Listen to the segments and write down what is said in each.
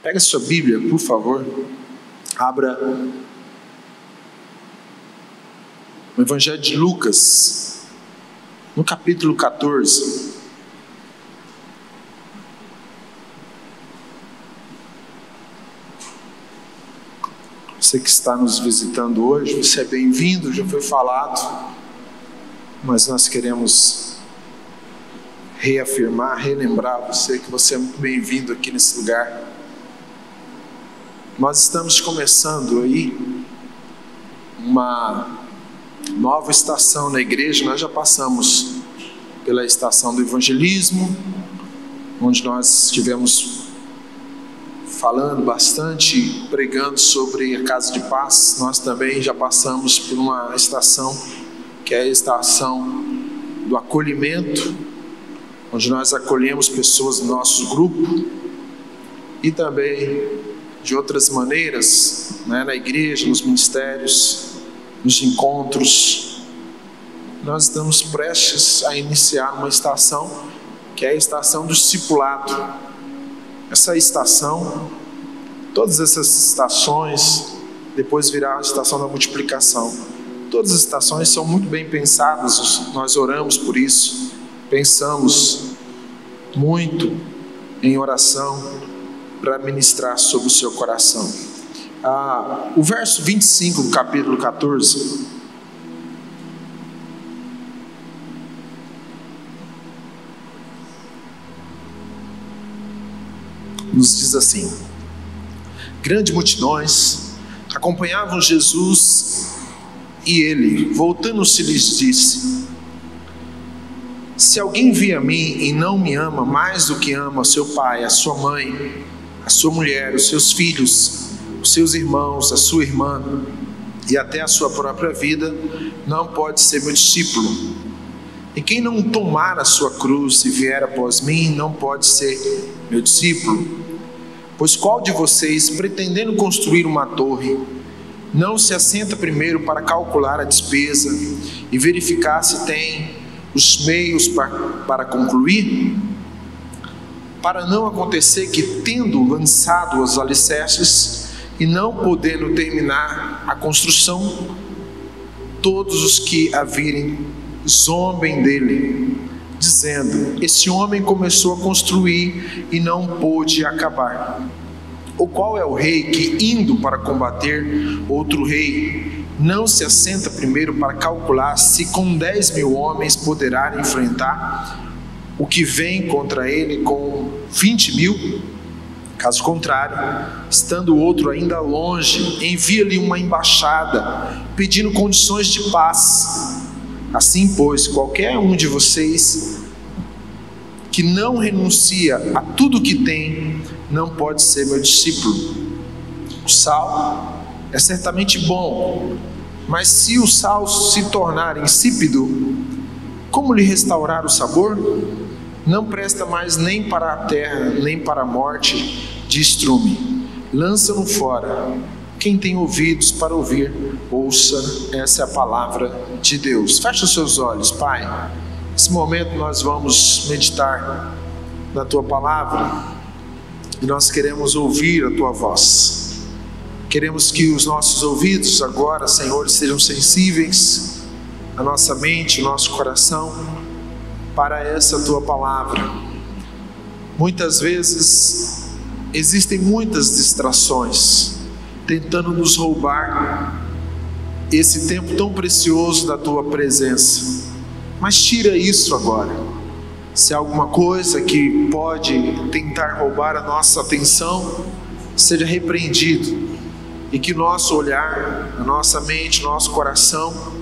Pega sua Bíblia, por favor. Abra o Evangelho de Lucas, no capítulo 14. Você que está nos visitando hoje, você é bem-vindo, já foi falado, mas nós queremos reafirmar, relembrar você que você é muito bem-vindo aqui nesse lugar. Nós estamos começando aí uma nova estação na igreja. Nós já passamos pela estação do evangelismo, onde nós estivemos falando bastante, pregando sobre a casa de paz. Nós também já passamos por uma estação que é a estação do acolhimento, onde nós acolhemos pessoas do nosso grupo, e também de outras maneiras, na igreja, nos ministérios, nos encontros. Nós estamos prestes a iniciar uma estação, que é a estação do discipulado. Essa estação, todas essas estações, depois virá a estação da multiplicação. Todas as estações são muito bem pensadas, nós oramos por isso, pensamos muito em oração para ministrar sobre o seu coração. O verso 25 do capítulo 14 nos diz assim: grandes multidões acompanhavam Jesus, e ele, voltando-se, lhes disse: se alguém vier a mim e não me ama mais do que ama seu pai, a sua mãe, a sua mulher, os seus filhos, os seus irmãos, a sua irmã e até a sua própria vida, não pode ser meu discípulo. E quem não tomar a sua cruz e vier após mim, não pode ser meu discípulo. Pois qual de vocês, pretendendo construir uma torre, não se assenta primeiro para calcular a despesa e verificar se tem os meios para concluir? Para não acontecer que, tendo lançado os alicerces e não podendo terminar a construção, todos os que a virem zombem dele, dizendo: esse homem começou a construir e não pôde acabar. Ou qual é o rei que, indo para combater outro rei, não se assenta primeiro para calcular se com 10.000 homens poderá enfrentar o que vem contra ele com 20.000? Caso contrário, estando o outro ainda longe, envia-lhe uma embaixada, pedindo condições de paz. Assim, pois, qualquer um de vocês que não renuncia a tudo que tem, não pode ser meu discípulo. O sal é certamente bom, mas se o sal se tornar insípido, como lhe restaurar o sabor? Não presta mais nem para a terra, nem para a morte, destrume. Lança-no fora. Quem tem ouvidos para ouvir, ouça. Essa é a palavra de Deus. Fecha os seus olhos, Pai. Nesse momento nós vamos meditar na Tua palavra e nós queremos ouvir a Tua voz. Queremos que os nossos ouvidos agora, Senhor, sejam sensíveis, a nossa mente, o nosso coração, para essa Tua palavra. Muitas vezes existem muitas distrações tentando nos roubar esse tempo tão precioso da Tua presença, mas tira isso agora. Se há alguma coisa que pode tentar roubar a nossa atenção, seja repreendido, e que nosso olhar, a nossa mente, nosso coração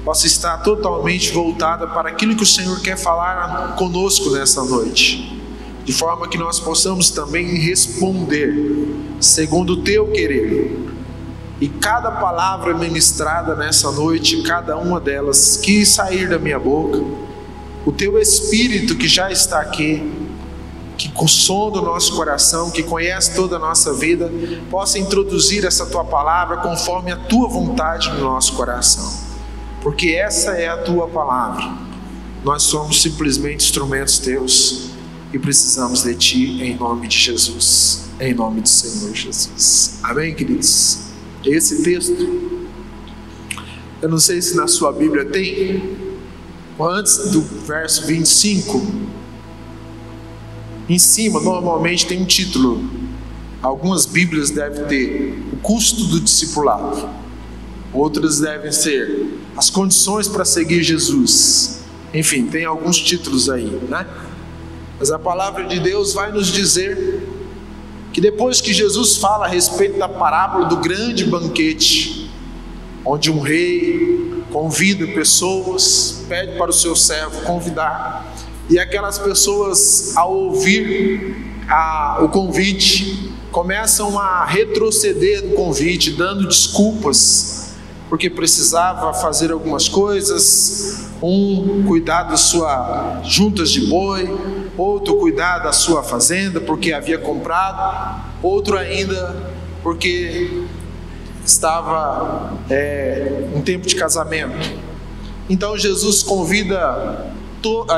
possa estar totalmente voltada para aquilo que o Senhor quer falar conosco nessa noite, de forma que nós possamos também responder segundo o Teu querer. E cada palavra ministrada nessa noite, cada uma delas que sair da minha boca, o Teu Espírito que já está aqui, que sonda o nosso coração, que conhece toda a nossa vida, possa introduzir essa Tua palavra conforme a Tua vontade no nosso coração, porque essa é a Tua palavra. Nós somos simplesmente instrumentos Teus, e precisamos de Ti em nome de Jesus, em nome do Senhor Jesus. Amém, queridos? Esse texto, eu não sei se na sua Bíblia tem, antes do verso 25, em cima normalmente tem um título. Algumas Bíblias devem ter o custo do discipulado, outras devem ser as condições para seguir Jesus. Enfim, tem alguns títulos aí, né? Mas a palavra de Deus vai nos dizer que depois que Jesus fala a respeito da parábola do grande banquete, onde um rei convida pessoas, pede para o seu servo convidar, e aquelas pessoas, ao ouvir o convite, começam a retroceder do convite, dando desculpas, porque precisava fazer algumas coisas, cuidar das suas juntas de boi, outro cuidar da sua fazenda, porque havia comprado, outro ainda porque estava em tempo de casamento. Então Jesus convida,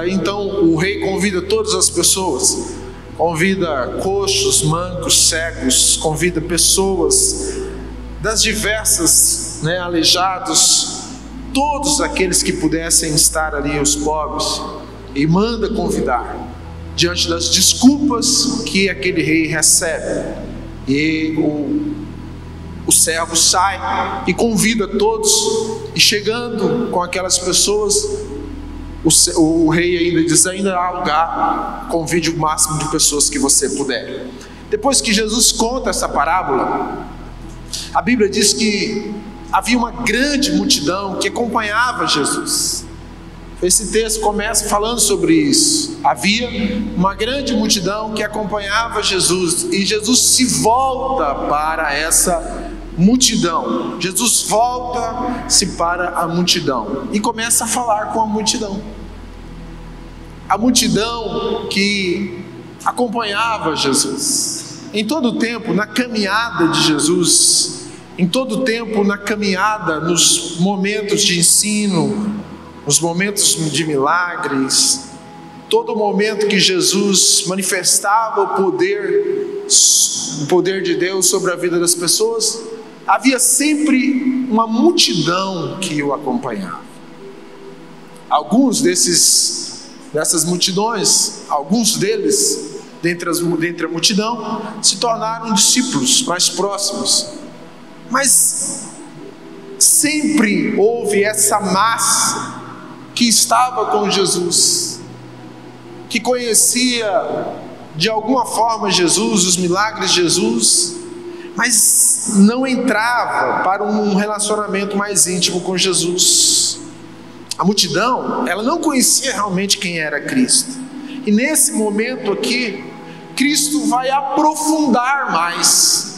então o rei convida todas as pessoas, convida coxos, mancos, cegos, convida pessoas das diversas, aleijados, todos aqueles que pudessem estar ali, os pobres, e manda convidar, diante das desculpas que aquele rei recebe. E o servo sai e convida todos, e chegando com aquelas pessoas, o rei ainda diz: ainda há lugar, convide o máximo de pessoas que você puder. Depois que Jesus conta essa parábola, a Bíblia diz que havia uma grande multidão que acompanhava Jesus. Esse texto começa falando sobre isso. Havia uma grande multidão que acompanhava Jesus, e Jesus se volta para essa multidão. Jesus volta-se para a multidão e começa a falar com a multidão. A multidão que acompanhava Jesus em todo o tempo, na caminhada de Jesus, em todo o tempo na caminhada, nos momentos de ensino, nos momentos de milagres, todo momento que Jesus manifestava o poder de Deus sobre a vida das pessoas, havia sempre uma multidão que o acompanhava. Alguns dessas multidões, alguns deles, dentre a multidão, se tornaram discípulos mais próximos. Mas sempre houve essa massa que estava com Jesus, que conhecia de alguma forma Jesus, os milagres de Jesus, mas não entrava para um relacionamento mais íntimo com Jesus. A multidão, ela não conhecia realmente quem era Cristo. E nesse momento aqui, Cristo vai aprofundar mais,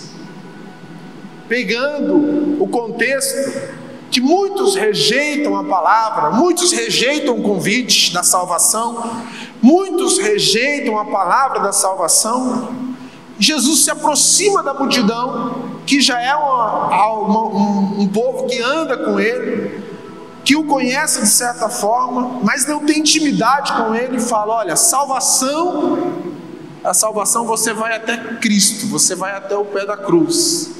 pegando o contexto que muitos rejeitam a palavra, muitos rejeitam o convite da salvação, muitos rejeitam a palavra da salvação. Jesus se aproxima da multidão, que já é um povo que anda com ele, que o conhece de certa forma, mas não tem intimidade com ele, e fala: olha, a salvação você vai até Cristo, você vai até o pé da cruz,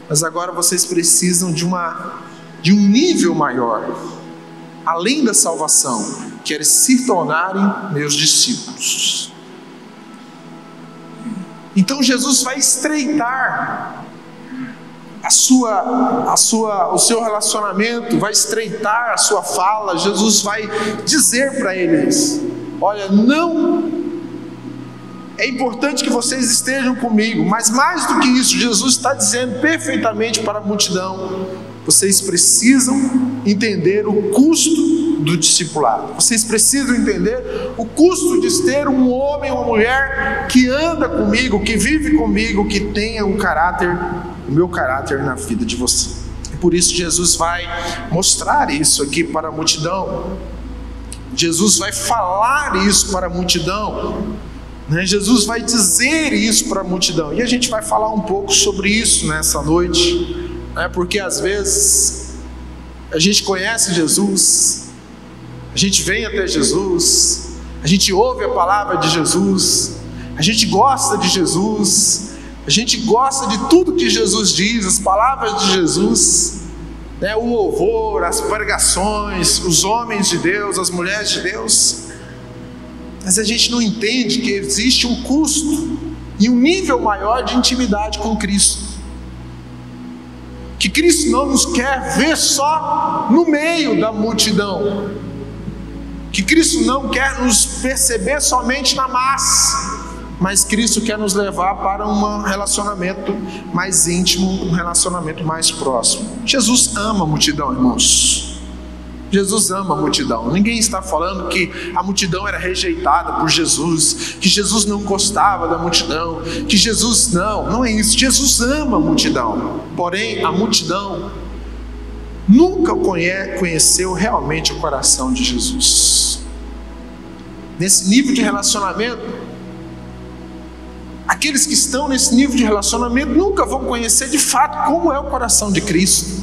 mas agora vocês precisam de um nível maior, além da salvação, que é se tornarem meus discípulos. Então Jesus vai estreitar o seu relacionamento, vai estreitar a sua fala. Jesus vai dizer para eles: olha, não é importante que vocês estejam comigo, mas mais do que isso, Jesus está dizendo perfeitamente para a multidão: vocês precisam entender o custo do discipulado, vocês precisam entender o custo de ter um homem ou uma mulher que anda comigo, que vive comigo, que tenha o meu caráter na vida de você. E por isso Jesus vai mostrar isso aqui para a multidão. Jesus vai falar isso para a multidão, Jesus vai dizer isso para a multidão, e a gente vai falar um pouco sobre isso nessa noite, porque às vezes a gente conhece Jesus, a gente vem até Jesus, A gente ouve a palavra de Jesus, a gente gosta de Jesus, a gente gosta de tudo que Jesus diz, as palavras de Jesus, né? O louvor, as pregações, os homens de Deus, as mulheres de Deus. Mas a gente não entende que existe um custo e um nível maior de intimidade com Cristo. Que Cristo não nos quer ver só no meio da multidão. Que Cristo não quer nos perceber somente na massa. Mas Cristo quer nos levar para um relacionamento mais íntimo, um relacionamento mais próximo. Jesus ama a multidão, irmãos. Jesus ama a multidão. Ninguém está falando que a multidão era rejeitada por Jesus, que Jesus não gostava da multidão, que Jesus não é isso. Jesus ama a multidão. Porém, a multidão nunca conheceu realmente o coração de Jesus. Nesse nível de relacionamento, aqueles que estão nesse nível de relacionamento nunca vão conhecer de fato como é o coração de Cristo.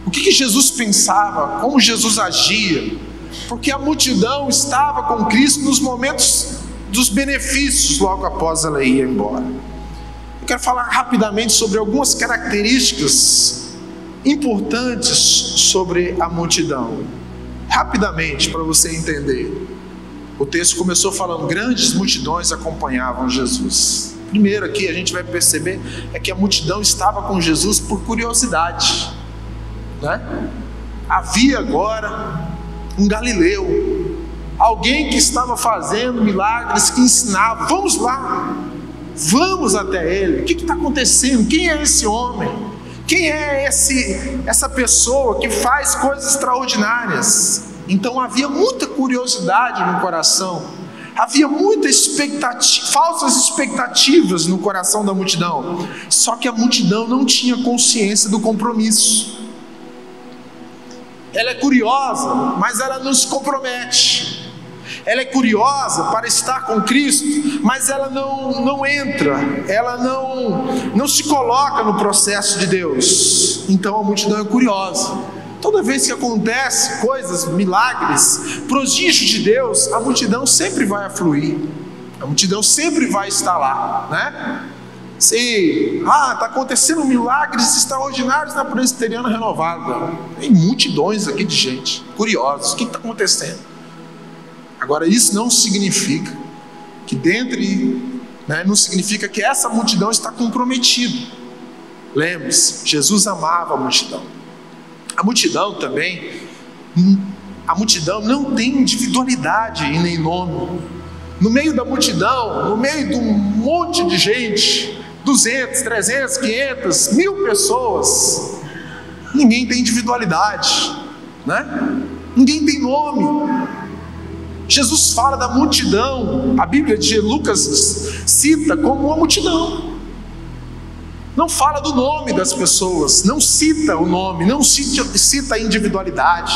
O que Jesus pensava, como Jesus agia, porque a multidão estava com Cristo nos momentos dos benefícios, logo após ela ir embora. Eu quero falar rapidamente sobre algumas características importantes sobre a multidão, rapidamente, para você entender. O texto começou falando: grandes multidões acompanhavam Jesus. Primeiro aqui a gente vai perceber é que a multidão estava com Jesus por curiosidade, né? Havia agora um galileu, alguém que estava fazendo milagres, que ensinava. Vamos lá, vamos até ele. O que está acontecendo? Quem é esse homem? Quem é essa pessoa que faz coisas extraordinárias? Então havia muita curiosidade no coração, havia muita falsas expectativas no coração da multidão. Só que a multidão não tinha consciência do compromisso. Ela é curiosa, mas ela não se compromete. Ela é curiosa para estar com Cristo, mas ela não entra, ela não se coloca no processo de Deus. Então a multidão é curiosa. Toda vez que acontece coisas, milagres, prodígios de Deus, a multidão sempre vai afluir, a multidão sempre vai estar lá, né? Se está acontecendo milagres extraordinários na Presbiteriana Renovada, tem multidões aqui de gente curiosos. O que está acontecendo? Agora, isso não significa que não significa que essa multidão está comprometida. Lembre-se, Jesus amava a multidão. A multidão também, a multidão não tem individualidade e nem nome. No meio da multidão, no meio de um monte de gente, 200, 300, 500, 1000 pessoas, ninguém tem individualidade, né? Ninguém tem nome. Jesus fala da multidão, a Bíblia de Lucas cita como uma multidão. Não fala do nome das pessoas, não cita o nome, não cita a individualidade,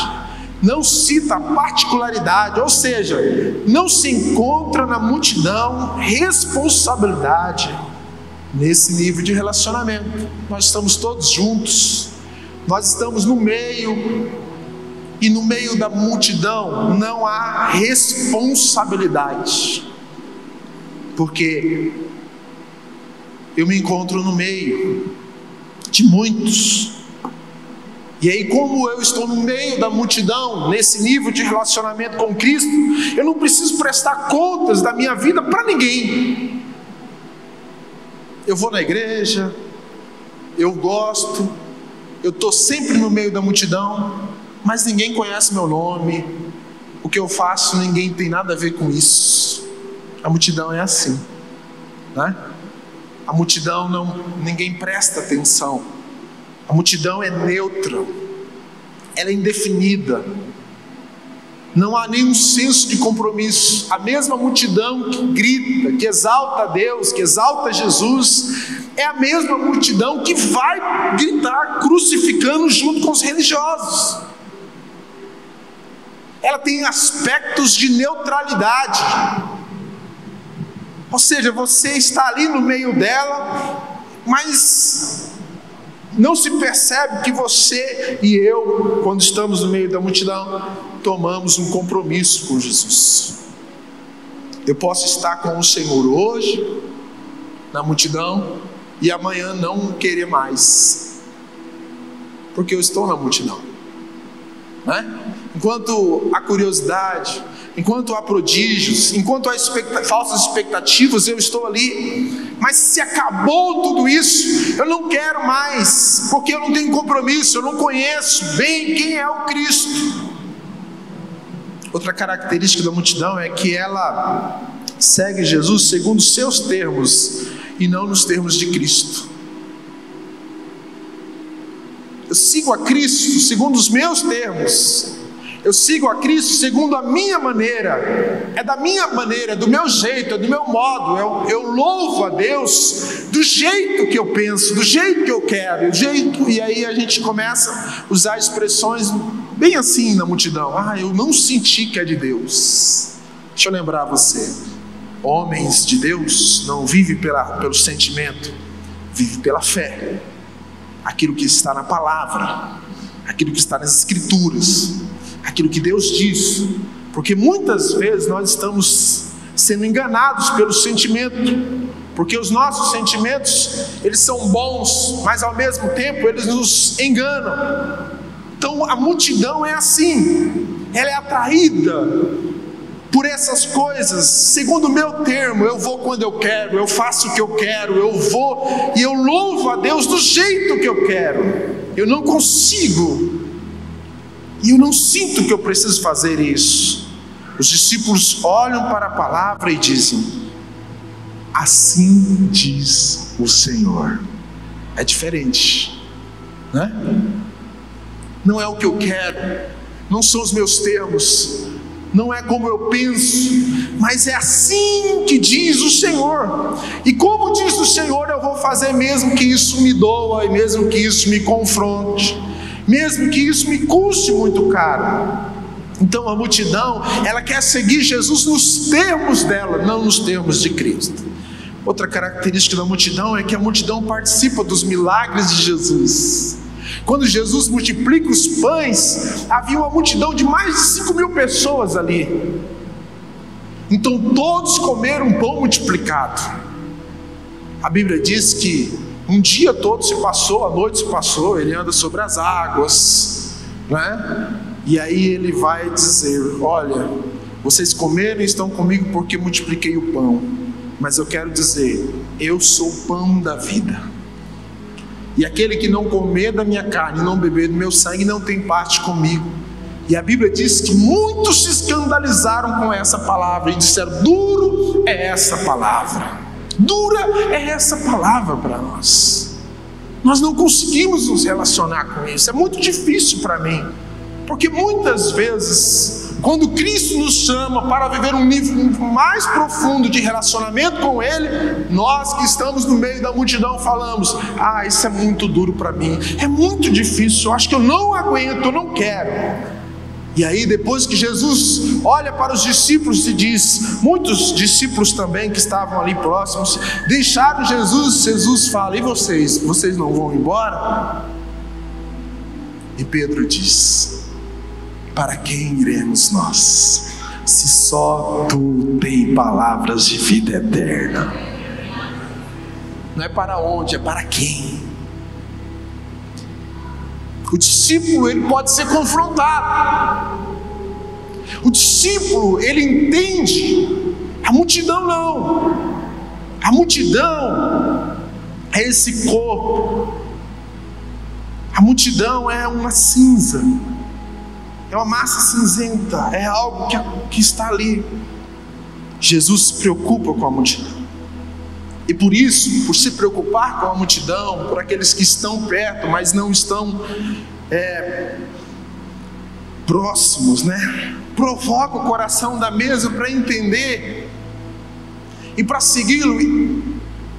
não cita a particularidade, ou seja, não se encontra na multidão responsabilidade nesse nível de relacionamento. Nós estamos todos juntos, nós estamos no meio, e no meio da multidão não há responsabilidade, porque eu me encontro no meio de muitos, e aí, como eu estou no meio da multidão, nesse nível de relacionamento com Cristo, eu não preciso prestar contas da minha vida para ninguém. Eu vou na igreja, eu gosto, eu estou sempre no meio da multidão, mas ninguém conhece meu nome, o que eu faço ninguém tem nada a ver com isso. A multidão é assim, né? A multidão ninguém presta atenção. A multidão é neutra, ela é indefinida, não há nenhum senso de compromisso. A mesma multidão que grita, que exalta a Deus, que exalta Jesus, é a mesma multidão que vai gritar crucificando junto com os religiosos. Ela tem aspectos de neutralidade, ou seja, você está ali no meio dela, mas não se percebe que você e eu, quando estamos no meio da multidão, tomamos um compromisso com Jesus. Eu posso estar com o Senhor hoje, na multidão, e amanhã não querer mais, porque eu estou na multidão, né? Enquanto há curiosidade, enquanto há prodígios, enquanto há falsas expectativas, eu estou ali. Mas se acabou tudo isso, eu não quero mais, porque eu não tenho compromisso, eu não conheço bem quem é o Cristo. Outra característica da multidão é que ela segue Jesus segundo os seus termos e não nos termos de Cristo. Eu sigo a Cristo segundo os meus termos. Eu sigo a Cristo segundo a minha maneira. É da minha maneira, do meu jeito, é do meu modo. Eu louvo a Deus do jeito que eu penso, do jeito que eu quero, e aí a gente começa a usar expressões bem assim na multidão. Eu não senti que é de Deus. Deixa eu lembrar você, homens de Deus não vivem pelo sentimento, vivem pela fé. Aquilo que está na palavra, aquilo que está nas escrituras, aquilo que Deus diz. Porque muitas vezes nós estamos sendo enganados pelo sentimento, porque os nossos sentimentos, eles são bons, mas ao mesmo tempo eles nos enganam. Então a multidão é assim, ela é atraída por essas coisas, segundo o meu termo. Eu vou quando eu quero, eu faço o que eu quero, eu vou e eu louvo a Deus do jeito que eu quero. Eu não consigo, e eu não sinto que eu preciso fazer isso. Os discípulos olham para a palavra e dizem: assim diz o Senhor. É diferente, né? Não é o que eu quero, não são os meus termos, não é como eu penso, mas é assim que diz o Senhor. E como diz o Senhor, eu vou fazer, mesmo que isso me doa, e mesmo que isso me confronte, mesmo que isso me custe muito caro. Então a multidão, ela quer seguir Jesus nos termos dela, não nos termos de Cristo. Outra característica da multidão é que a multidão participa dos milagres de Jesus. Quando Jesus multiplica os pães, havia uma multidão de mais de 5.000 pessoas ali. Então todos comeram pão multiplicado. A Bíblia diz que um dia todo se passou, a noite se passou, ele anda sobre as águas, né? E aí ele vai dizer: olha, vocês comeram e estão comigo porque multipliquei o pão, mas eu quero dizer, eu sou o pão da vida. E aquele que não comer da minha carne e não beber do meu sangue não tem parte comigo. E a Bíblia diz que muitos se escandalizaram com essa palavra e disseram: duro é essa palavra, dura é essa palavra para nós. Nós não conseguimos nos relacionar com isso, é muito difícil para mim, porque muitas vezes, quando Cristo nos chama para viver um nível mais profundo de relacionamento com Ele, nós que estamos no meio da multidão falamos: isso é muito duro para mim, é muito difícil, eu acho que eu não aguento, eu não quero. E aí depois que Jesus olha para os discípulos e diz, muitos discípulos também que estavam ali próximos, deixaram Jesus, Jesus fala: e vocês não vão embora? E Pedro diz: para quem iremos nós, se só tu tem palavras de vida eterna? Não é para onde, é para quem. O discípulo, ele pode ser confrontado. O discípulo, ele entende. A multidão não. A multidão é esse corpo. A multidão é uma cinza, é uma massa cinzenta, é algo que está ali. Jesus se preocupa com a multidão. E por isso, por se preocupar com a multidão, por aqueles que estão perto, mas não estão próximos, né? Provoca o coração da mesa para entender e para segui-lo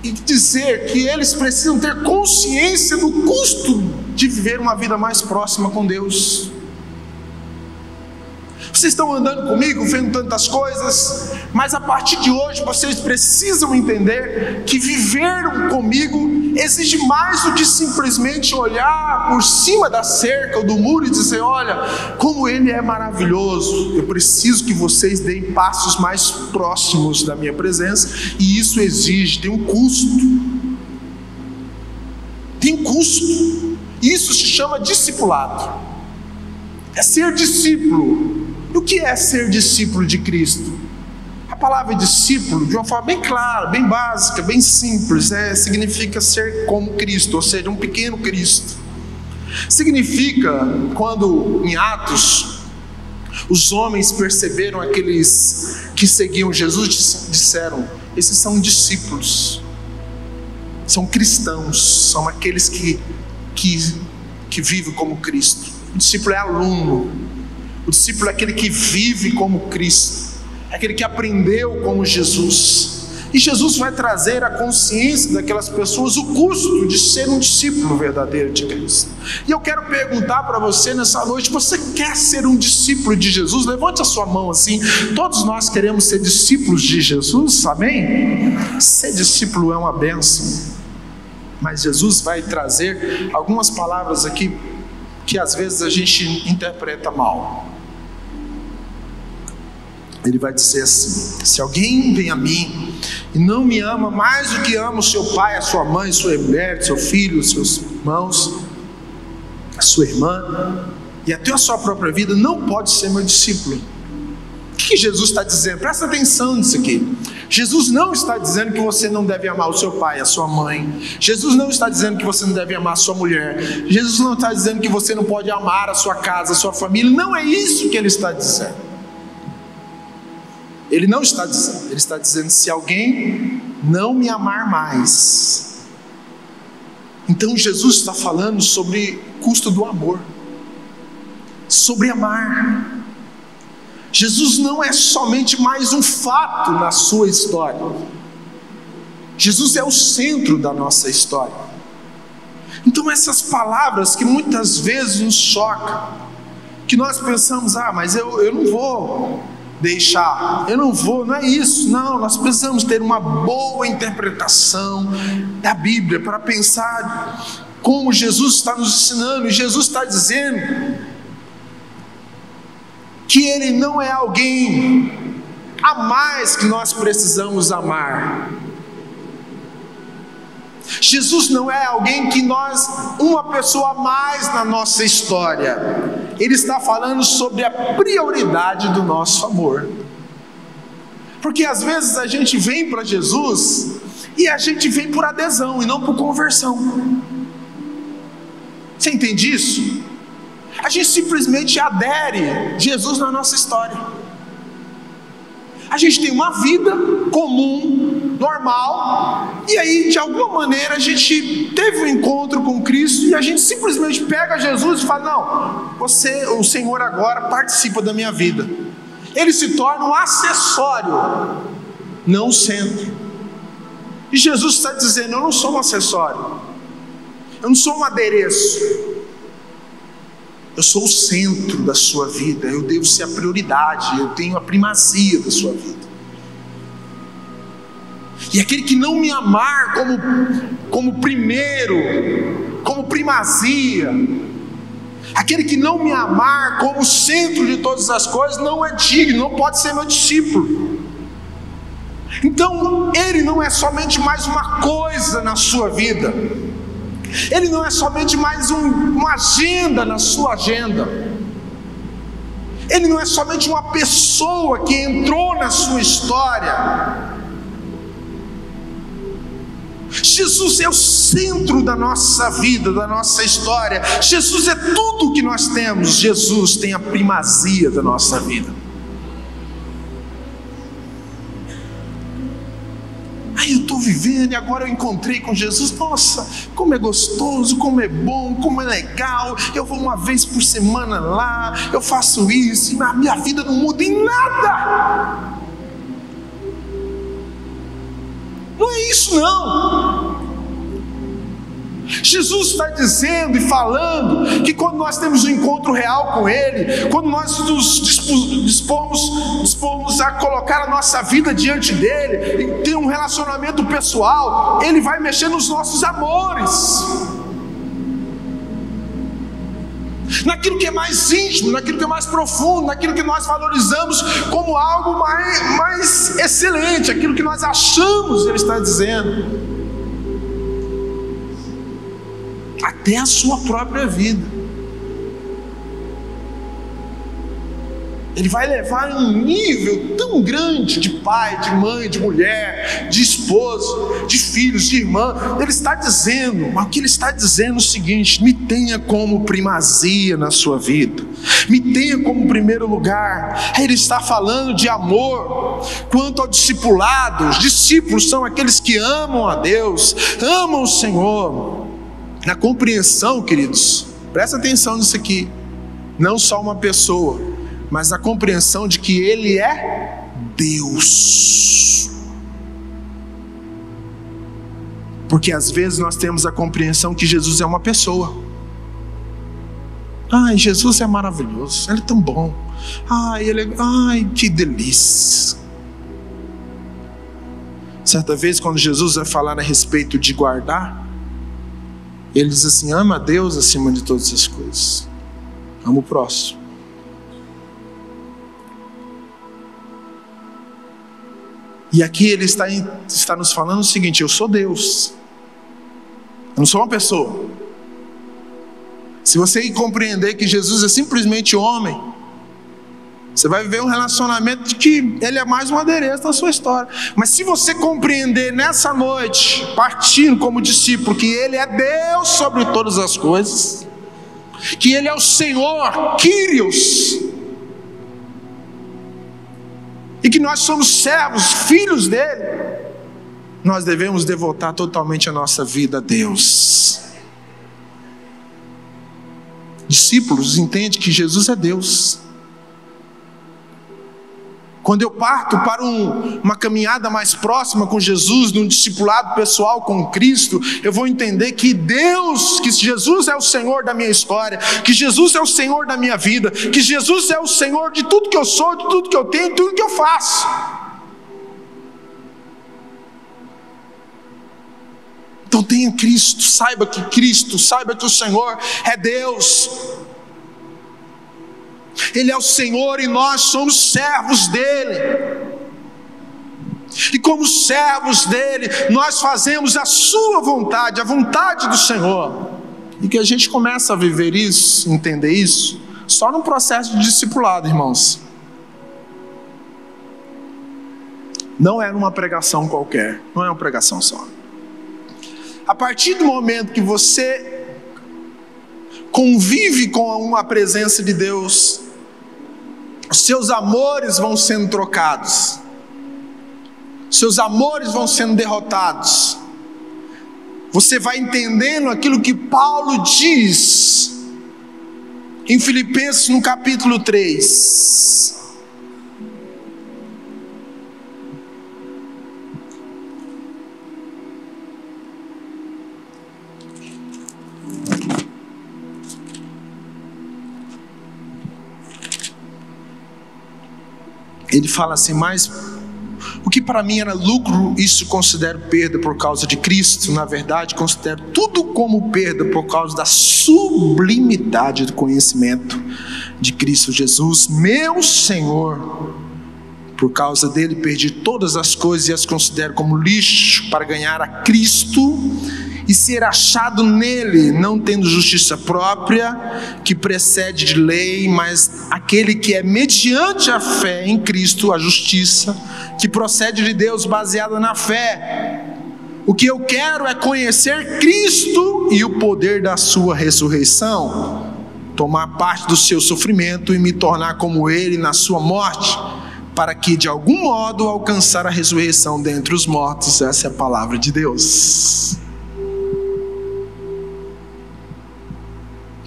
e dizer que eles precisam ter consciência do custo de viver uma vida mais próxima com Deus. Vocês estão andando comigo, vendo tantas coisas, mas a partir de hoje vocês precisam entender que viver comigo exige mais do que simplesmente olhar por cima da cerca ou do muro e dizer: olha, como Ele é maravilhoso. Eu preciso que vocês deem passos mais próximos da minha presença, e isso exige, tem um custo. Tem um custo. Isso se chama discipulado. É ser discípulo. E o que é ser discípulo de Cristo? A palavra discípulo, de uma forma bem clara, bem básica, bem simples, significa ser como Cristo, ou seja, um pequeno Cristo. Significa, quando em Atos, os homens perceberam aqueles que seguiam Jesus, disseram: esses são discípulos, são cristãos, são aqueles que vivem como Cristo. O discípulo é aluno. O discípulo é aquele que vive como Cristo, é aquele que aprendeu como Jesus. E Jesus vai trazer à consciência daquelas pessoas o custo de ser um discípulo verdadeiro de Cristo. E eu quero perguntar para você nessa noite: você quer ser um discípulo de Jesus? Levante a sua mão assim. Todos nós queremos ser discípulos de Jesus, amém? Ser discípulo é uma bênção, mas Jesus vai trazer algumas palavras aqui que às vezes a gente interpreta mal. Ele vai dizer assim: se alguém vem a mim e não me ama mais do que ama o seu pai, a sua mãe, sua mulher, seu filho, seus irmãos, a sua irmã e até a sua própria vida, não pode ser meu discípulo. O que Jesus está dizendo? Presta atenção nisso aqui. Jesus não está dizendo que você não deve amar o seu pai, a sua mãe. Jesus não está dizendo que você não deve amar a sua mulher. Jesus não está dizendo que você não pode amar a sua casa, a sua família. Não é isso que Ele está dizendo. Ele não está dizendo. Ele está dizendo: se alguém não me amar mais. Então Jesus está falando sobre o custo do amor, sobre amar. Jesus não é somente mais um fato na sua história. Jesus é o centro da nossa história. Então essas palavras que muitas vezes nos chocam, que nós pensamos: mas eu não vou deixar, não é isso. Não, nós precisamos ter uma boa interpretação da Bíblia para pensar como Jesus está nos ensinando. E Jesus está dizendo que Ele não é alguém a mais que nós precisamos amar. Jesus não é alguém que uma pessoa a mais na nossa história. Ele está falando sobre a prioridade do nosso amor. Porque às vezes a gente vem para Jesus e a gente vem por adesão e não por conversão. Você entende isso? A gente simplesmente adere Jesus na nossa história. A gente tem uma vida comum, normal, e aí de alguma maneira a gente teve um encontro com Cristo e a gente simplesmente pega Jesus e fala: não, o Senhor agora participa da minha vida. Ele se torna um acessório, não o centro. E Jesus está dizendo: eu não sou um acessório, eu não sou um adereço, eu sou o centro da sua vida. Eu devo ser a prioridade, eu tenho a primazia da sua vida. E aquele que não me amar como primeiro, como primazia, aquele que não me amar como centro de todas as coisas, não é digno, não pode ser meu discípulo. Então Ele não é somente mais uma coisa na sua vida, Ele não é somente mais uma agenda na sua agenda, Ele não é somente uma pessoa que entrou na sua história. Jesus é o centro da nossa vida, da nossa história. Jesus é tudo o que nós temos. Jesus tem a primazia da nossa vida. Eu estou vivendo e agora eu encontrei com Jesus. Nossa, como é gostoso, como é bom, como é legal. Eu vou uma vez por semana lá, eu faço isso, e a minha vida não muda em nada. Não é isso não. Jesus está dizendo e falando que quando nós temos um encontro real com Ele, quando nós nos dispormos a colocar a nossa vida diante dEle e ter um relacionamento pessoal, Ele vai mexer nos nossos amores, naquilo que é mais íntimo, naquilo que é mais profundo, naquilo que nós valorizamos como algo mais excelente, aquilo que nós achamos. Ele está dizendo, até a sua própria vida. Ele vai levar em um nível tão grande de pai, de mãe, de mulher, de esposo, de filhos, de irmã. Ele está dizendo, mas o que ele está dizendo é o seguinte: me tenha como primazia na sua vida, me tenha como primeiro lugar. Ele está falando de amor. Quanto ao discipulado, os discípulos são aqueles que amam a Deus, amam o Senhor. Na compreensão, queridos, presta atenção nisso aqui, não só uma pessoa, mas a compreensão de que Ele é Deus. Porque às vezes nós temos a compreensão que Jesus é uma pessoa. Ai, Jesus é maravilhoso, Ele é tão bom. Ai, que delícia. Certa vez, quando Jesus vai falar a respeito de guardar, Ele diz assim: ama a Deus acima de todas as coisas, ama o próximo. E aqui Ele está nos falando o seguinte: eu sou Deus, eu não sou uma pessoa. Se você compreender que Jesus é simplesmente homem, você vai viver um relacionamento de que Ele é mais um adereço na sua história. Mas se você compreender nessa noite, partindo como discípulo, que Ele é Deus sobre todas as coisas, que Ele é o Senhor, Kyrios, e que nós somos servos, filhos dEle, nós devemos devotar totalmente a nossa vida a Deus. Discípulos, entende que Jesus é Deus. Quando eu parto para uma caminhada mais próxima com Jesus, num discipulado pessoal com Cristo, eu vou entender que Jesus é o Senhor da minha história, que Jesus é o Senhor da minha vida, que Jesus é o Senhor de tudo que eu sou, de tudo que eu tenho, de tudo que eu faço. Então tenha Cristo, saiba que o Senhor é Deus. Ele é o Senhor e nós somos servos dEle. E como servos dEle, nós fazemos a sua vontade, a vontade do Senhor. E que a gente começa a viver isso, entender isso, só num processo de discipulado, irmãos. Não é numa pregação qualquer, não é uma pregação só. A partir do momento que você convive com a presença de Deus, os seus amores vão sendo trocados, seus amores vão sendo derrotados. Você vai entendendo aquilo que Paulo diz em Filipenses no capítulo 3. Ele fala assim: mas o que para mim era lucro, isso considero perda por causa de Cristo. Na verdade, considero tudo como perda por causa da sublimidade do conhecimento de Cristo Jesus, meu Senhor. Por causa dele perdi todas as coisas e as considero como lixo para ganhar a Cristo e ser achado nele, não tendo justiça própria que precede de lei, mas aquele que é mediante a fé em Cristo, a justiça que procede de Deus baseada na fé. O que eu quero é conhecer Cristo e o poder da sua ressurreição, tomar parte do seu sofrimento e me tornar como ele na sua morte, para que de algum modo alcançar a ressurreição dentre os mortos. Essa é a palavra de Deus.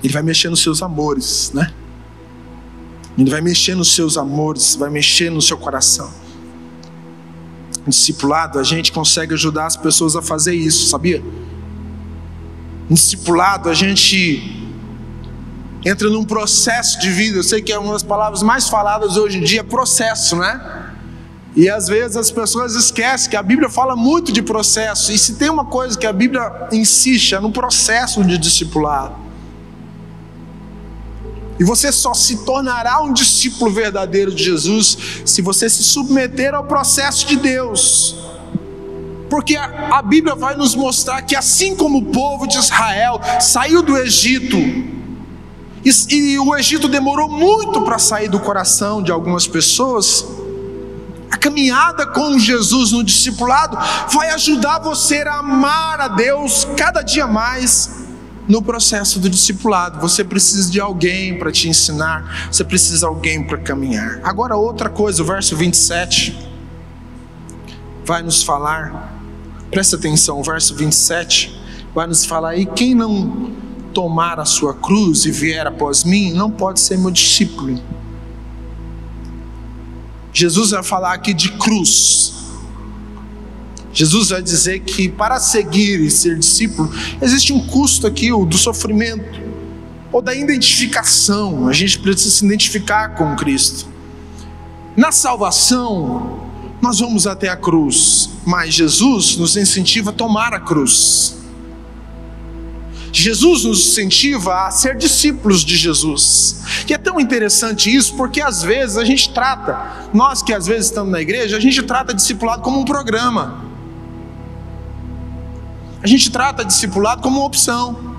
Ele vai mexer nos seus amores, né? Ele vai mexer nos seus amores, vai mexer no seu coração. No discipulado, a gente consegue ajudar as pessoas a fazer isso, sabia? No discipulado, a gente entra num processo de vida. Eu sei que é uma das palavras mais faladas hoje em dia, processo, né? E às vezes as pessoas esquecem que a Bíblia fala muito de processo. E se tem uma coisa que a Bíblia insiste, é no processo de discipulado. E você só se tornará um discípulo verdadeiro de Jesus se você se submeter ao processo de Deus. Porque a Bíblia vai nos mostrar que assim como o povo de Israel saiu do Egito, e o Egito demorou muito para sair do coração de algumas pessoas, a caminhada com Jesus no discipulado vai ajudar você a amar a Deus cada dia mais. No processo do discipulado, você precisa de alguém para te ensinar, você precisa de alguém para caminhar. Agora outra coisa, o verso 27 vai nos falar, presta atenção, o verso 27 vai nos falar: e quem não tomar a sua cruz e vier após mim, não pode ser meu discípulo. Jesus vai falar aqui de cruz. Jesus vai dizer que para seguir e ser discípulo, existe um custo aqui, o do sofrimento, ou da identificação. A gente precisa se identificar com Cristo. Na salvação, nós vamos até a cruz, mas Jesus nos incentiva a tomar a cruz. Jesus nos incentiva a ser discípulos de Jesus. E é tão interessante isso, porque às vezes a gente trata, nós que às vezes estamos na igreja, a gente trata discipulado como um programa. A gente trata discipulado como uma opção.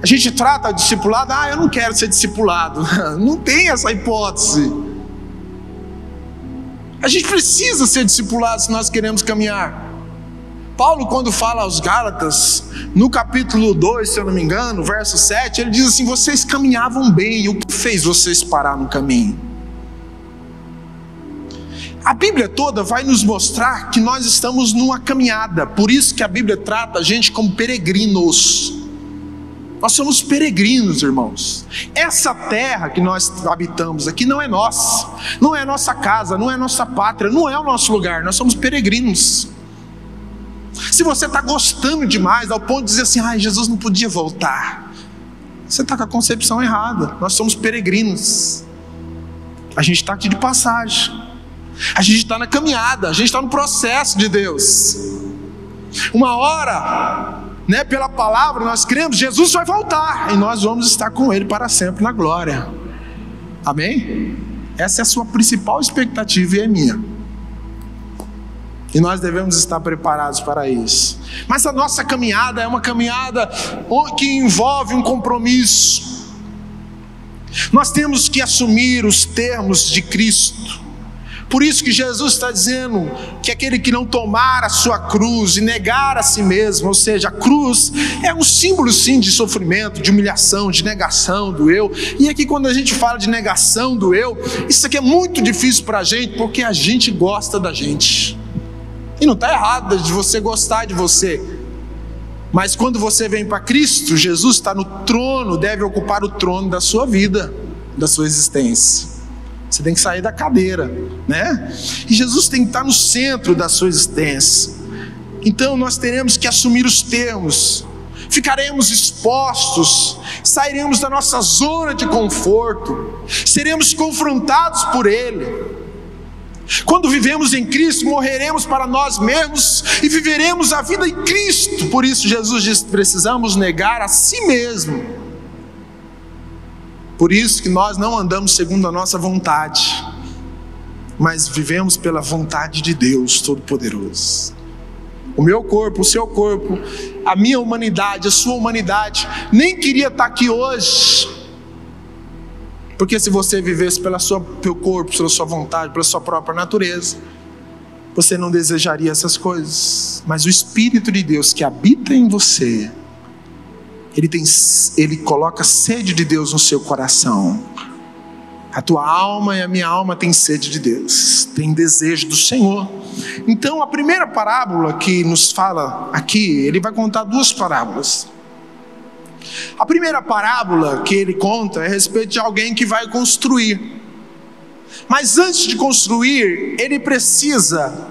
A gente trata discipulado, eu não quero ser discipulado. Não tem essa hipótese. A gente precisa ser discipulado se nós queremos caminhar. Paulo, quando fala aos Gálatas, no capítulo 2, se eu não me engano, verso 7, ele diz assim: vocês caminhavam bem, e o que fez vocês parar no caminho? A Bíblia toda vai nos mostrar que nós estamos numa caminhada. Por isso que a Bíblia trata a gente como peregrinos. Nós somos peregrinos, irmãos. Essa terra que nós habitamos aqui não é nossa, não é nossa casa, não é nossa pátria, não é o nosso lugar. Nós somos peregrinos. Se você está gostando demais ao ponto de dizer assim: Jesus não podia voltar, você está com a concepção errada. Nós somos peregrinos. A gente está aqui de passagem. A gente está na caminhada, a gente está no processo de Deus. Uma hora, pela palavra nós cremos, Jesus vai voltar e nós vamos estar com Ele para sempre na glória. Amém? Essa é a sua principal expectativa e é minha. E nós devemos estar preparados para isso. Mas a nossa caminhada é uma caminhada que envolve um compromisso. Nós temos que assumir os termos de Cristo. Por isso que Jesus está dizendo que aquele que não tomar a sua cruz e negar a si mesmo, ou seja, a cruz é um símbolo sim de sofrimento, de humilhação, de negação do eu. E aqui quando a gente fala de negação do eu, isso aqui é muito difícil para a gente, porque a gente gosta da gente. E não está errado de você gostar de você, mas quando você vem para Cristo, Jesus está no trono, deve ocupar o trono da sua vida, da sua existência. Você tem que sair da cadeira, E Jesus tem que estar no centro da sua existência. Então nós teremos que assumir os termos, ficaremos expostos, sairemos da nossa zona de conforto, seremos confrontados por Ele. Quando vivemos em Cristo, morreremos para nós mesmos e viveremos a vida em Cristo. Por isso Jesus diz que precisamos negar a si mesmo. Por isso que nós não andamos segundo a nossa vontade, mas vivemos pela vontade de Deus Todo-Poderoso. O meu corpo, o seu corpo, a minha humanidade, a sua humanidade, nem queria estar aqui hoje. Porque se você vivesse pelo corpo, pela sua vontade, pela sua própria natureza, você não desejaria essas coisas. Mas o Espírito de Deus que habita em você, Ele coloca sede de Deus no seu coração. A tua alma e a minha alma tem sede de Deus, tem desejo do Senhor. Então a primeira parábola que nos fala aqui, ele vai contar duas parábolas. A primeira parábola que ele conta é a respeito de alguém que vai construir. Mas antes de construir, ele precisa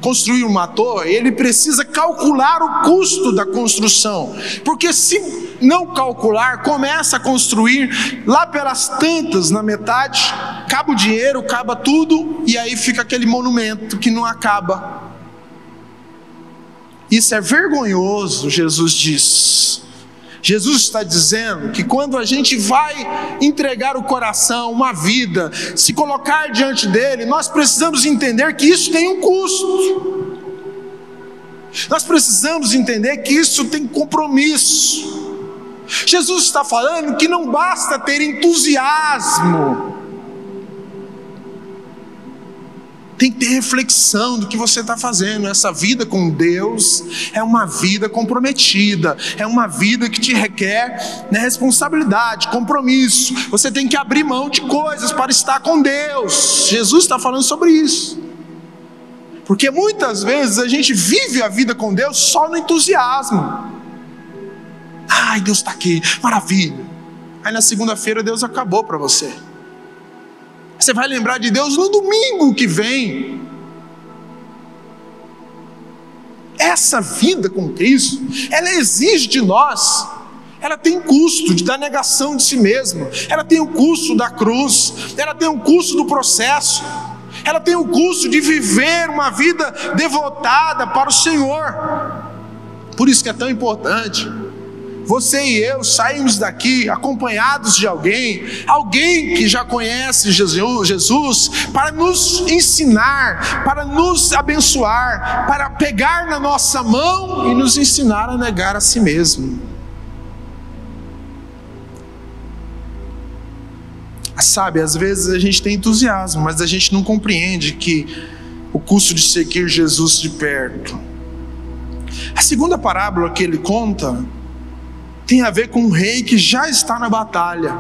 construir uma torre, ele precisa calcular o custo da construção, porque se não calcular, começa a construir, lá pelas tantas, na metade, acaba o dinheiro, acaba tudo, e aí fica aquele monumento que não acaba. Isso é vergonhoso, Jesus diz. Jesus está dizendo que quando a gente vai entregar o coração, uma vida, se colocar diante dele, nós precisamos entender que isso tem um custo. Nós precisamos entender que isso tem compromisso. Jesus está falando que não basta ter entusiasmo, tem que ter reflexão do que você está fazendo. Essa vida com Deus é uma vida comprometida, é uma vida que te requer, né, responsabilidade, compromisso. Você tem que abrir mão de coisas para estar com Deus. Jesus está falando sobre isso, porque muitas vezes a gente vive a vida com Deus só no entusiasmo. Ai, Deus está aqui, maravilha. Aí na segunda-feira Deus acabou para você. Você vai lembrar de Deus no domingo que vem. Essa vida com Cristo, ela exige de nós, ela tem custo da negação de si mesmo, ela tem o custo da cruz, ela tem o custo do processo, ela tem o custo de viver uma vida devotada para o Senhor. Por isso que é tão importante você e eu saímos daqui acompanhados de alguém que já conhece Jesus, para nos ensinar, para nos abençoar, para pegar na nossa mão e nos ensinar a negar a si mesmo. Sabe, às vezes a gente tem entusiasmo, mas a gente não compreende que o custo de seguir Jesus de perto. A segunda parábola que ele conta tem a ver com um rei que já está na batalha.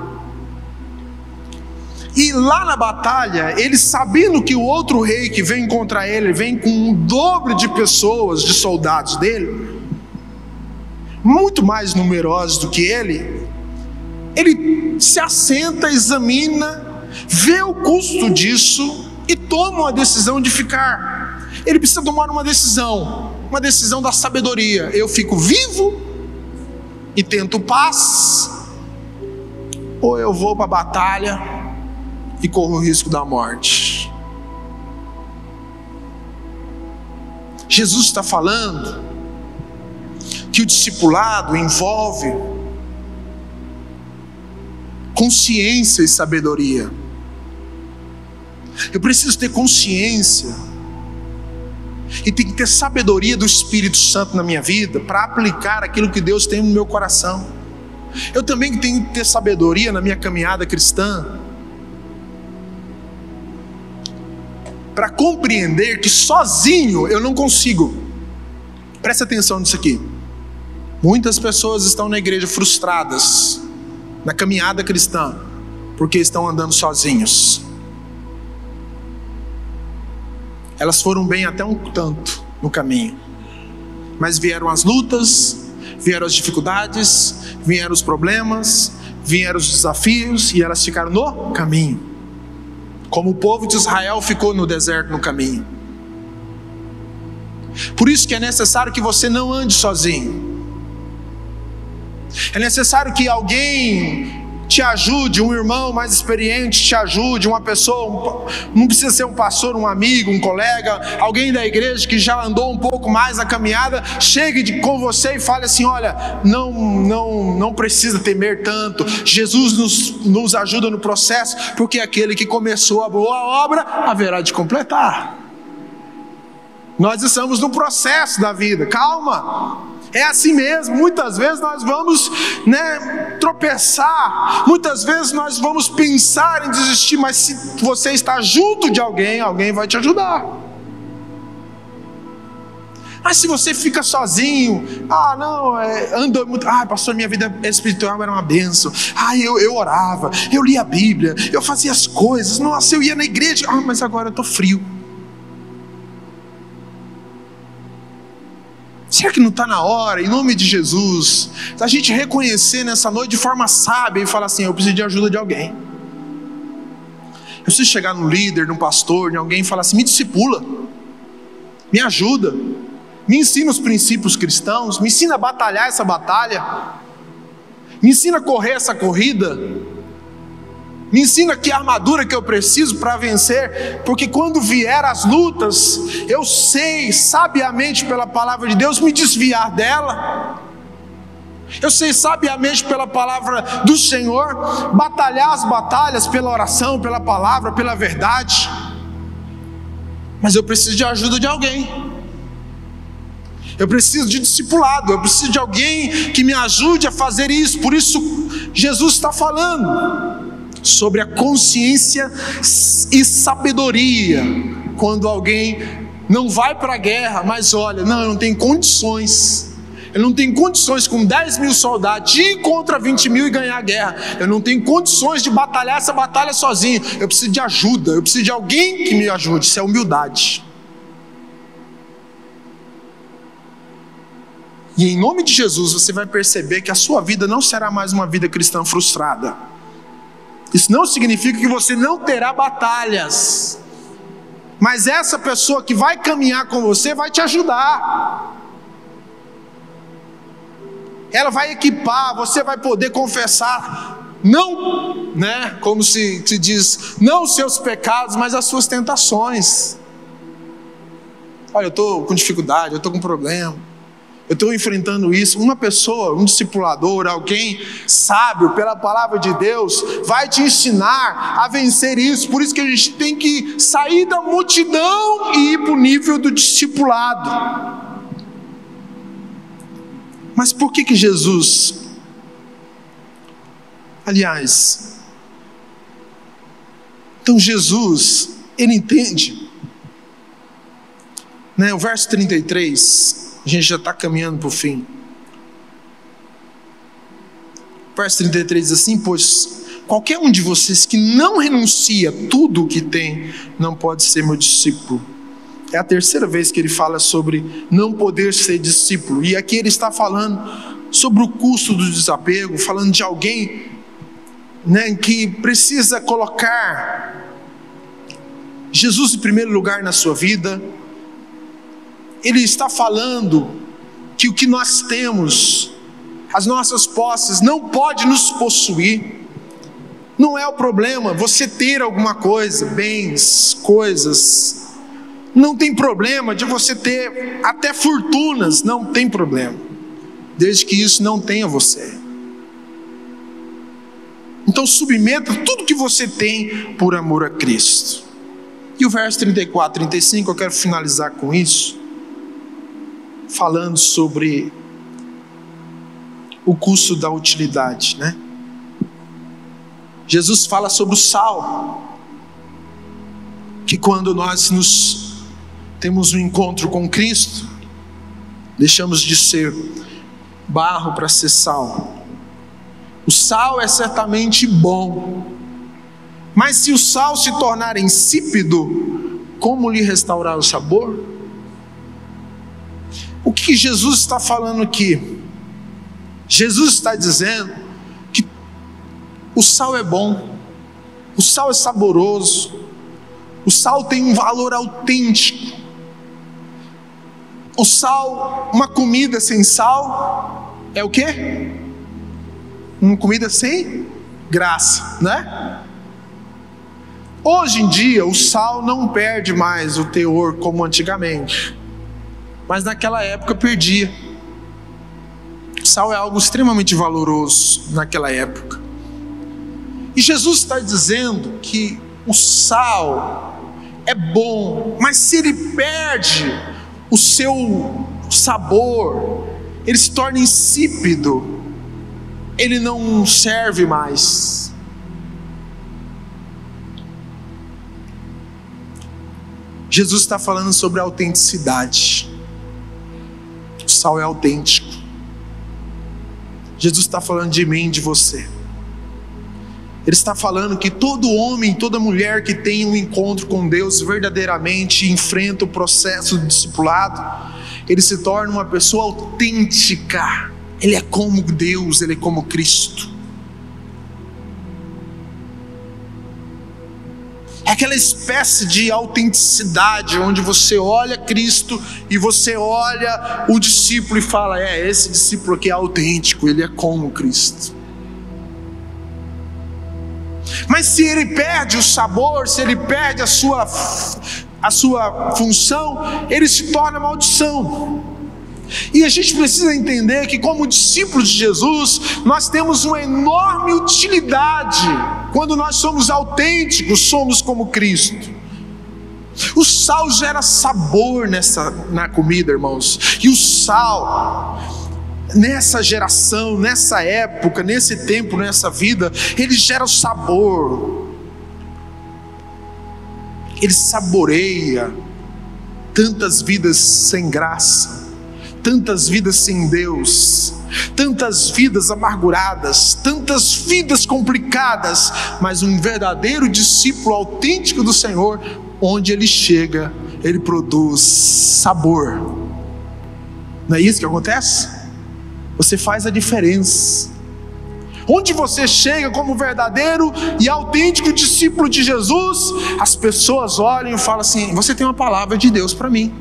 E lá na batalha, ele sabendo que o outro rei que vem contra ele, vem com um dobro de pessoas, de soldados dele, muito mais numerosos do que ele se assenta, examina, vê o custo disso e toma uma decisão de ficar. Ele precisa tomar uma decisão da sabedoria. Eu fico vivo e tento paz, ou eu vou para a batalha e corro o risco da morte. Jesus está falando que o discipulado envolve consciência e sabedoria. Eu preciso ter consciência e tem que ter sabedoria do Espírito Santo na minha vida para aplicar aquilo que Deus tem no meu coração. Eu também tenho que ter sabedoria na minha caminhada cristã para compreender que sozinho eu não consigo. Preste atenção nisso aqui. Muitas pessoas estão na igreja frustradas na caminhada cristã porque estão andando sozinhos. Elas foram bem até um tanto no caminho, mas vieram as lutas, vieram as dificuldades, vieram os problemas, vieram os desafios, e elas ficaram no caminho, como o povo de Israel ficou no deserto no caminho. Por isso que é necessário que você não ande sozinho. É necessário que alguém te ajude, um irmão mais experiente te ajude, uma pessoa, não precisa ser um pastor, um amigo, um colega, alguém da igreja que já andou um pouco mais na caminhada, chegue com você e fale assim: olha, não precisa temer tanto, Jesus nos ajuda no processo, porque aquele que começou a boa obra haverá de completar. Nós estamos no processo da vida, calma. É assim mesmo, muitas vezes nós vamos tropeçar, muitas vezes nós vamos pensar em desistir, mas se você está junto de alguém, alguém vai te ajudar. Mas se você fica sozinho, anda muito, pastor, minha vida espiritual era uma bênção, eu orava, eu lia a Bíblia, eu fazia as coisas, nossa, eu ia na igreja, mas agora eu estou frio. Será que não está na hora, em nome de Jesus, a gente reconhecer nessa noite de forma sábia e falar assim: eu preciso de ajuda de alguém. Eu preciso chegar num líder, num pastor, em alguém e falar assim: me discipula. me ajuda, me ensina os princípios cristãos, me ensina a batalhar essa batalha, me ensina a correr essa corrida, me ensina que armadura que eu preciso para vencer, porque quando vier as lutas, eu sei, sabiamente pela palavra de Deus, me desviar dela. Eu sei sabiamente pela palavra do Senhor, batalhar as batalhas pela oração, pela palavra, pela verdade. Mas eu preciso de ajuda de alguém. Eu preciso de discipulado, eu preciso de alguém que me ajude a fazer isso. Por isso Jesus está falando sobre a consciência e sabedoria. Quando alguém não vai para a guerra, mas olha, não, eu não tenho condições. Eu não tenho condições com 10 mil soldados de ir contra 20 mil e ganhar a guerra. Eu não tenho condições de batalhar essa batalha sozinho. Eu preciso de ajuda, eu preciso de alguém que me ajude. Isso é humildade. E em nome de Jesus você vai perceber que a sua vida não será mais uma vida cristã frustrada. Isso não significa que você não terá batalhas, mas essa pessoa que vai caminhar com você vai te ajudar. Ela vai equipar, você vai poder confessar, não, né, como se diz, não os seus pecados, mas as suas tentações. Olha, eu estou com dificuldade, eu estou com problema, eu estou enfrentando isso. Uma pessoa, um discipulador, alguém sábio pela palavra de Deus, vai te ensinar a vencer isso. Por isso que a gente tem que sair da multidão e ir para o nível do discipulado. Mas por que Jesus, aliás, então Jesus, ele entende, né? O verso 33, a gente já está caminhando para o fim. O verso 33 diz assim: pois qualquer um de vocês que não renuncia tudo o que tem, não pode ser meu discípulo. É a terceira vez que ele fala sobre não poder ser discípulo. E aqui ele está falando sobre o custo do desapego, falando de alguém, né, que precisa colocar Jesus em primeiro lugar na sua vida. Ele está falando que o que nós temos, as nossas posses, não pode nos possuir. Não é o problema você ter alguma coisa, bens, coisas. Não tem problema de você ter até fortunas, não tem problema, desde que isso não tenha você. Então submeta tudo que você tem por amor a Cristo. E o verso 34, 35, eu quero finalizar com isso, falando sobre o custo da utilidade, né? Jesus fala sobre o sal, que quando nós temos um encontro com Cristo, deixamos de ser barro para ser sal. O sal é certamente bom, mas se o sal se tornar insípido, como lhe restaurar o sabor? O que Jesus está falando aqui? Jesus está dizendo que o sal é bom, o sal é saboroso, o sal tem um valor autêntico. O sal, uma comida sem sal é o quê? Uma comida sem graça, né? Hoje em dia o sal não perde mais o teor como antigamente, mas naquela época perdia. O sal é algo extremamente valoroso naquela época. E Jesus está dizendo que o sal é bom, mas se ele perde o seu sabor, ele se torna insípido, ele não serve mais. Jesus está falando sobre a autenticidade. O sal é autêntico. Jesus está falando de mim, de você. Ele está falando que todo homem, toda mulher que tem um encontro com Deus verdadeiramente, enfrenta o processo do discipulado, ele se torna uma pessoa autêntica. Ele é como Deus, ele é como Cristo. É aquela espécie de autenticidade, onde você olha Cristo e você olha o discípulo e fala: esse discípulo aqui é autêntico, ele é como Cristo. Mas se ele perde o sabor, se ele perde a sua função, ele se torna maldição. E a gente precisa entender que, como discípulos de Jesus, nós temos uma enorme utilidade quando nós somos autênticos, somos como Cristo. O sal gera sabor na comida, irmãos. E o sal, nessa geração, nessa época, nesse tempo, nessa vida, ele gera o sabor. Ele saboreia tantas vidas sem graça, tantas vidas sem Deus, tantas vidas amarguradas, tantas vidas complicadas, mas um verdadeiro discípulo autêntico do Senhor, onde ele chega, ele produz sabor. Não é isso que acontece? Você faz a diferença. Onde você chega como verdadeiro e autêntico discípulo de Jesus, as pessoas olham e falam assim: você tem uma palavra de Deus para mim.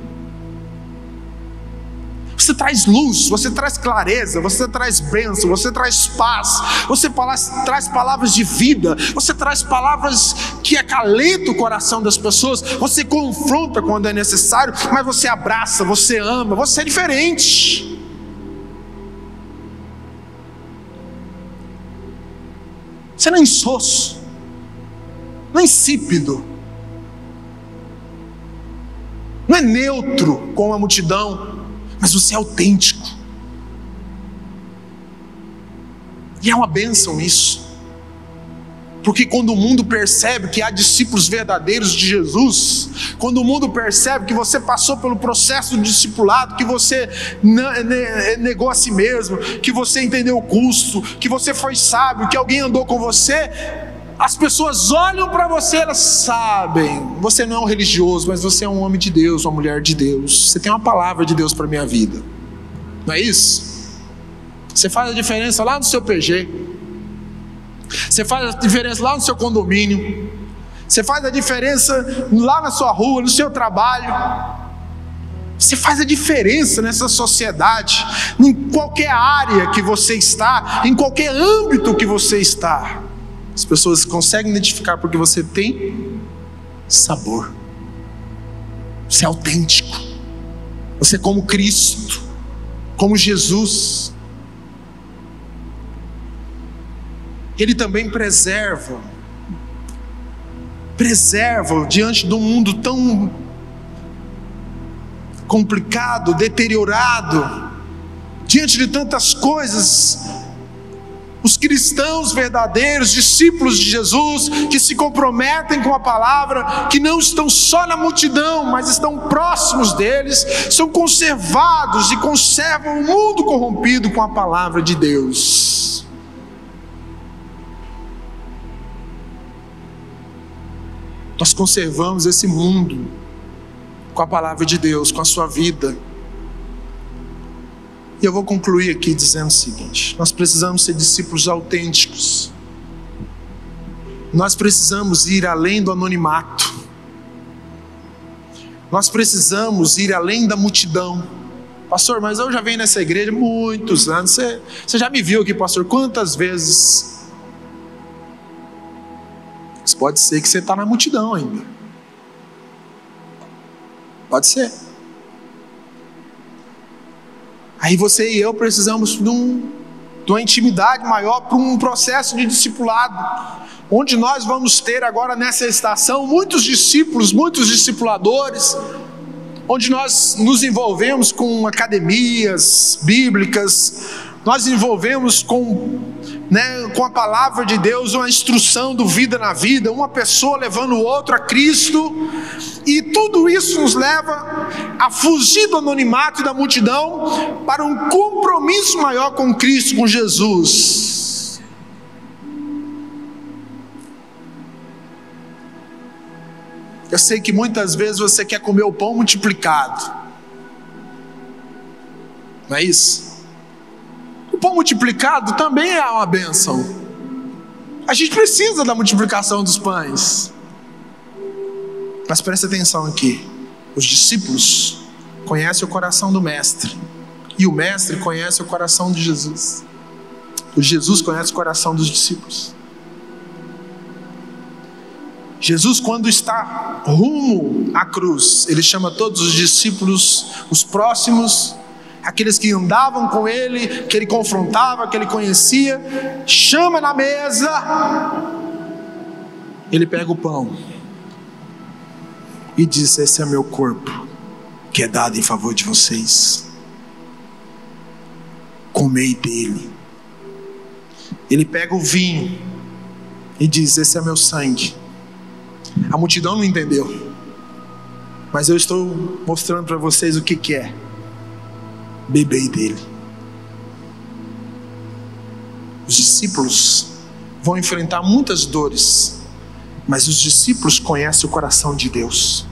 Você traz luz, você traz clareza, você traz bênção, você traz paz, você traz palavras de vida, você traz palavras que acalentam o coração das pessoas, você confronta quando é necessário, mas você abraça, você ama, você é diferente. Você não é insosso, não é insípido, não é neutro com a multidão, mas você é autêntico. E é uma bênção isso. Porque quando o mundo percebe que há discípulos verdadeiros de Jesus, quando o mundo percebe que você passou pelo processo de discipulado, que você negou a si mesmo, que você entendeu o custo, que você foi sábio, que alguém andou com você, as pessoas olham para você, elas sabem, você não é um religioso, mas você é um homem de Deus, uma mulher de Deus, você tem uma palavra de Deus para a minha vida, não é isso? Você faz a diferença lá no seu PG, você faz a diferença lá no seu condomínio, você faz a diferença lá na sua rua, no seu trabalho, você faz a diferença nessa sociedade, em qualquer área que você está, em qualquer âmbito que você está. As pessoas conseguem identificar porque você tem sabor, você é autêntico, você é como Cristo, como Jesus. Ele também preserva diante de um mundo tão complicado, deteriorado, diante de tantas coisas. Os cristãos verdadeiros, discípulos de Jesus, que se comprometem com a palavra, que não estão só na multidão, mas estão próximos deles, são conservados e conservam o mundo corrompido com a palavra de Deus. Nós conservamos esse mundo com a palavra de Deus, com a sua vida. E eu vou concluir aqui dizendo o seguinte: nós precisamos ser discípulos autênticos. Nós precisamos ir além do anonimato. Nós precisamos ir além da multidão. Pastor, mas eu já venho nessa igreja há muitos anos. Você já me viu aqui, pastor, quantas vezes? Mas pode ser que você está na multidão ainda. Pode ser. Aí você e eu precisamos de uma intimidade maior para um processo de discipulado, onde nós vamos ter agora nessa estação muitos discípulos, muitos discipuladores, onde nós nos envolvemos com academias bíblicas, nós envolvemos com a palavra de Deus, uma instrução do Vida na Vida, uma pessoa levando o outro a Cristo, e tudo isso nos leva a fugir do anonimato e da multidão para um compromisso maior com Cristo, com Jesus. Eu sei que muitas vezes você quer comer o pão multiplicado, não é isso? O pão multiplicado também é uma bênção. A gente precisa da multiplicação dos pães. Mas preste atenção aqui. Os discípulos conhecem o coração do Mestre, e o Mestre conhece o coração de Jesus. O Jesus conhece o coração dos discípulos. Jesus, quando está rumo à cruz, ele chama todos os discípulos, os próximos, aqueles que andavam com ele, que ele confrontava, que ele conhecia, chama na mesa, ele pega o pão e diz: esse é meu corpo, que é dado em favor de vocês, comei dele. Ele pega o vinho e diz: esse é meu sangue. A multidão não entendeu, mas eu estou mostrando para vocês o que é. Bebei dele. Os discípulos vão enfrentar muitas dores, mas os discípulos conhecem o coração de Deus.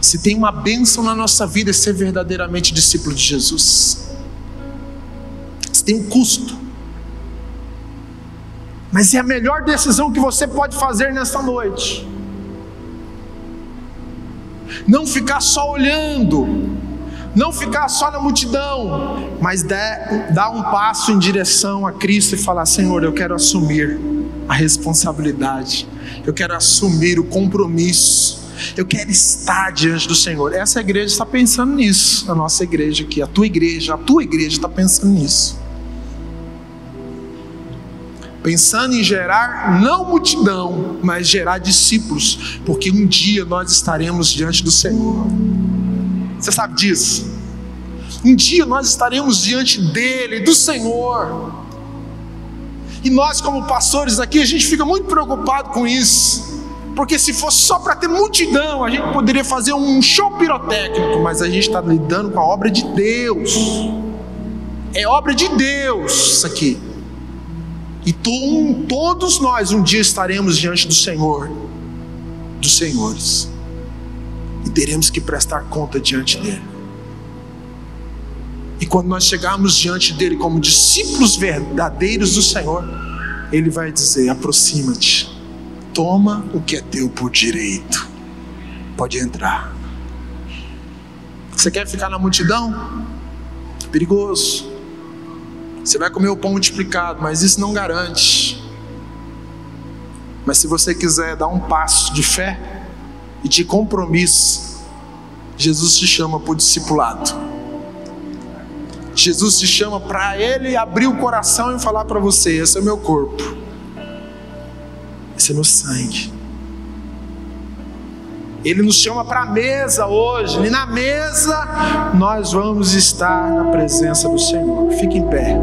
Se tem uma bênção na nossa vida, é ser verdadeiramente discípulo de Jesus. Se tem um custo, mas é a melhor decisão que você pode fazer nessa noite. Não ficar só olhando, não ficar só na multidão, mas dar um passo em direção a Cristo e falar: Senhor, eu quero assumir a responsabilidade, eu quero assumir o compromisso, eu quero estar diante do Senhor. Essa igreja está pensando nisso, a nossa igreja aqui, a tua igreja está pensando nisso. Pensando em gerar não multidão, mas gerar discípulos, porque um dia nós estaremos diante do Senhor. Você sabe disso? Um dia nós estaremos diante dele, do Senhor. E nós, como pastores aqui, a gente fica muito preocupado com isso, porque se fosse só para ter multidão, a gente poderia fazer um show pirotécnico, mas a gente está lidando com a obra de Deus. É obra de Deus isso aqui. E todos nós um dia estaremos diante do Senhor, dos senhores, e teremos que prestar conta diante dele. E quando nós chegarmos diante dele como discípulos verdadeiros do Senhor, ele vai dizer: aproxima-te, toma o que é teu por direito, pode entrar. Você quer ficar na multidão? Perigoso. Você vai comer o pão multiplicado, mas isso não garante. Mas se você quiser dar um passo de fé e de compromisso, Jesus te chama para o discipulado. Jesus te chama para ele abrir o coração e falar para você: esse é o meu corpo, esse é meu sangue. Ele nos chama para a mesa hoje, e na mesa nós vamos estar na presença do Senhor. Fique em pé.